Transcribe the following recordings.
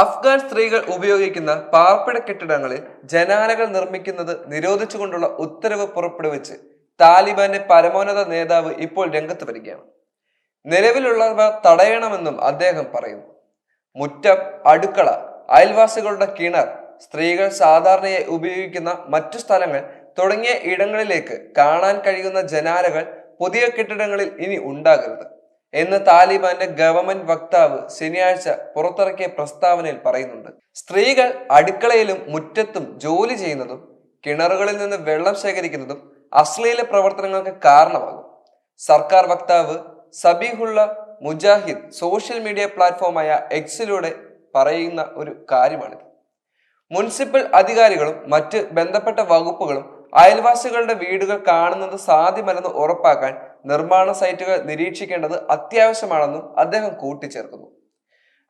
അഫ്ഗാൻ സ്ത്രീകൾ ഉപയോഗിക്കുന്ന പാർപ്പിട കെട്ടിടങ്ങളിൽ ജനാലകൾ നിർമ്മിക്കുന്നത് നിരോധിച്ചുകൊണ്ടുള്ള ഉത്തരവ് പുറപ്പെടുവിച്ച് താലിബാന്റെ പരമോന്നത നേതാവ് ഇപ്പോൾ രംഗത്ത് വരികയാണ്. നിലവിലുള്ളവ തടയണമെന്നും അദ്ദേഹം പറയുന്നു. മുറ്റം, അടുക്കള, അയൽവാസികളുടെ കിണർ, സ്ത്രീകൾ സാധാരണയായി ഉപയോഗിക്കുന്ന മറ്റു സ്ഥലങ്ങൾ തുടങ്ങിയ ഇടങ്ങളിലേക്ക് കാണാൻ കഴിയുന്ന ജനാലകൾ പുതിയ കെട്ടിടങ്ങളിൽ ഇനി ഉണ്ടാകരുത് എന്ന് താലിബാന്റെ ഗവൺമെന്റ് വക്താവ് ശനിയാഴ്ച പുറത്തിറക്കിയ പ്രസ്താവനയിൽ പറയുന്നുണ്ട്. സ്ത്രീകൾ അടുക്കളയിലും മുറ്റത്തും ജോലി ചെയ്യുന്നതും കിണറുകളിൽ നിന്ന് വെള്ളം ശേഖരിക്കുന്നതും അശ്ലീല പ്രവർത്തനങ്ങൾക്ക് കാരണമാകും. സർക്കാർ വക്താവ് സബീഹുള്ള മുജാഹിദ് സോഷ്യൽ മീഡിയ പ്ലാറ്റ്ഫോമായ എക്സിലൂടെ പറയുന്ന ഒരു കാര്യമാണിത്. മുനിസിപ്പൽ അധികാരികളും മറ്റ് ബന്ധപ്പെട്ട വകുപ്പുകളും അയൽവാസികളുടെ വീടുകൾ കാണുന്നത് സാധ്യമല്ലെന്ന് ഉറപ്പാക്കാൻ നിർമ്മാണ സൈറ്റുകൾ നിരീക്ഷിക്കേണ്ടത് അത്യാവശ്യമാണെന്നും അദ്ദേഹം കൂട്ടിച്ചേർക്കുന്നു.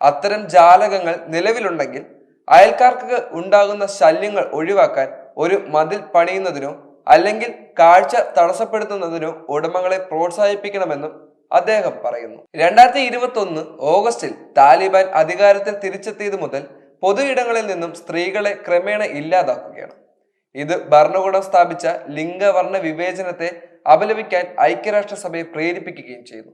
അത്തരം ജാലകങ്ങൾ നിലവിലുണ്ടെങ്കിൽ അയൽക്കാർക്ക് ഉണ്ടാകുന്ന ശല്യങ്ങൾ ഒഴിവാക്കാൻ ഒരു മതിൽ പണിയുന്നതിനോ അല്ലെങ്കിൽ കാഴ്ച തടസ്സപ്പെടുത്തുന്നതിനോ ഉടമകളെ പ്രോത്സാഹിപ്പിക്കണമെന്നും അദ്ദേഹം പറയുന്നു. 2021 ഓഗസ്റ്റിൽ താലിബാൻ അധികാരത്തിൽ തിരിച്ചെത്തിയത് മുതൽ പൊതു ഇടങ്ങളിൽ നിന്നും സ്ത്രീകളെ ക്രമേണ ഇല്ലാതാക്കുകയാണ്. ഇത് ഭരണകൂടം സ്ഥാപിച്ച ലിംഗവർണ്ണ വിവേചനത്തെ അപലപിക്കാൻ ഐക്യരാഷ്ട്രസഭയെ പ്രേരിപ്പിക്കുകയും ചെയ്തു.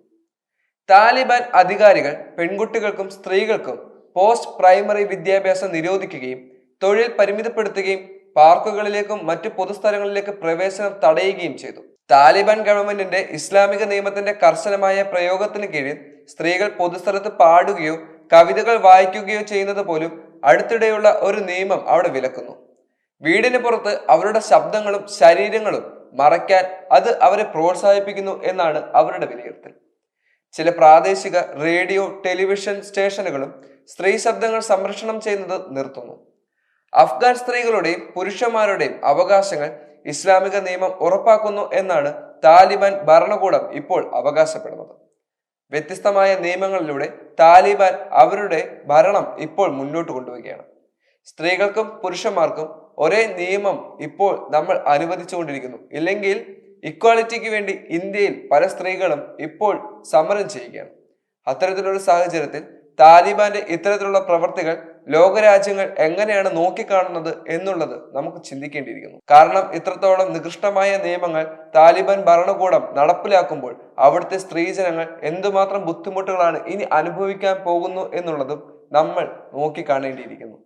താലിബാൻ അധികാരികൾ പെൺകുട്ടികൾക്കും സ്ത്രീകൾക്കും പോസ്റ്റ് പ്രൈമറി വിദ്യാഭ്യാസം നിരോധിക്കുകയും തൊഴിൽ പരിമിതപ്പെടുത്തുകയും പാർക്കുകളിലേക്കും മറ്റു പൊതുസ്ഥലങ്ങളിലേക്ക് പ്രവേശനം തടയുകയും ചെയ്തു. താലിബാൻ ഗവൺമെന്റിന്റെ ഇസ്ലാമിക നിയമത്തിന്റെ കർശനമായ പ്രയോഗത്തിന് കീഴിൽ സ്ത്രീകൾ പൊതുസ്ഥലത്ത് പാടുകയോ കവിതകൾ വായിക്കുകയോ ചെയ്യുന്നത് പോലും അടുത്തിടെയുള്ള ഒരു നിയമം അവിടെ വിലക്കുന്നു. വീടിന് പുറത്ത് അവരുടെ ശബ്ദങ്ങളും ശരീരങ്ങളും മറയ്ക്കാൻ അത് അവരെ പ്രോത്സാഹിപ്പിക്കുന്നു എന്നാണ് അവരുടെ വിലയിരുത്തൽ. ചില പ്രാദേശിക റേഡിയോ, ടെലിവിഷൻ സ്റ്റേഷനുകളും സ്ത്രീ ശബ്ദങ്ങൾ സംരക്ഷണം ചെയ്യുന്നത് നിർത്തുന്നു. അഫ്ഗാൻ സ്ത്രീകളുടെയും പുരുഷന്മാരുടെയും അവകാശങ്ങൾ ഇസ്ലാമിക നിയമം ഉറപ്പാക്കുന്നു എന്നാണ് താലിബാൻ ഭരണകൂടം ഇപ്പോൾ അവകാശപ്പെടുന്നത്. വ്യത്യസ്തമായ നിയമങ്ങളിലൂടെ താലിബാൻ അവരുടെ ഭരണം ഇപ്പോൾ മുന്നോട്ട് കൊണ്ടുപോവുകയാണ്. സ്ത്രീകൾക്കും പുരുഷന്മാർക്കും ഒരേ നിയമം ഇപ്പോൾ നമ്മൾ അനുവദിച്ചുകൊണ്ടിരിക്കുന്നു. ഇല്ലെങ്കിൽ ഇക്വാലിറ്റിക്ക് വേണ്ടി ഇന്ത്യയിൽ പല സ്ത്രീകളും ഇപ്പോൾ സമരം ചെയ്യുകയാണ്. അത്തരത്തിലൊരു സാഹചര്യത്തിൽ താലിബാന്റെ ഇത്തരത്തിലുള്ള പ്രവർത്തികൾ ലോകരാജ്യങ്ങൾ എങ്ങനെയാണ് നോക്കിക്കാണുന്നത് എന്നുള്ളത് നമുക്ക് ചിന്തിക്കേണ്ടിയിരിക്കുന്നു. കാരണം ഇത്രത്തോളം നികൃഷ്ടമായ നിയമങ്ങൾ താലിബാൻ ഭരണകൂടം നടപ്പിലാക്കുമ്പോൾ അവിടുത്തെ സ്ത്രീജനങ്ങൾ എന്തുമാത്രം ബുദ്ധിമുട്ടുകളാണ് ഇനി അനുഭവിക്കാൻ പോകുന്നു എന്നുള്ളതും നമ്മൾ നോക്കിക്കാണേണ്ടിയിരിക്കുന്നു.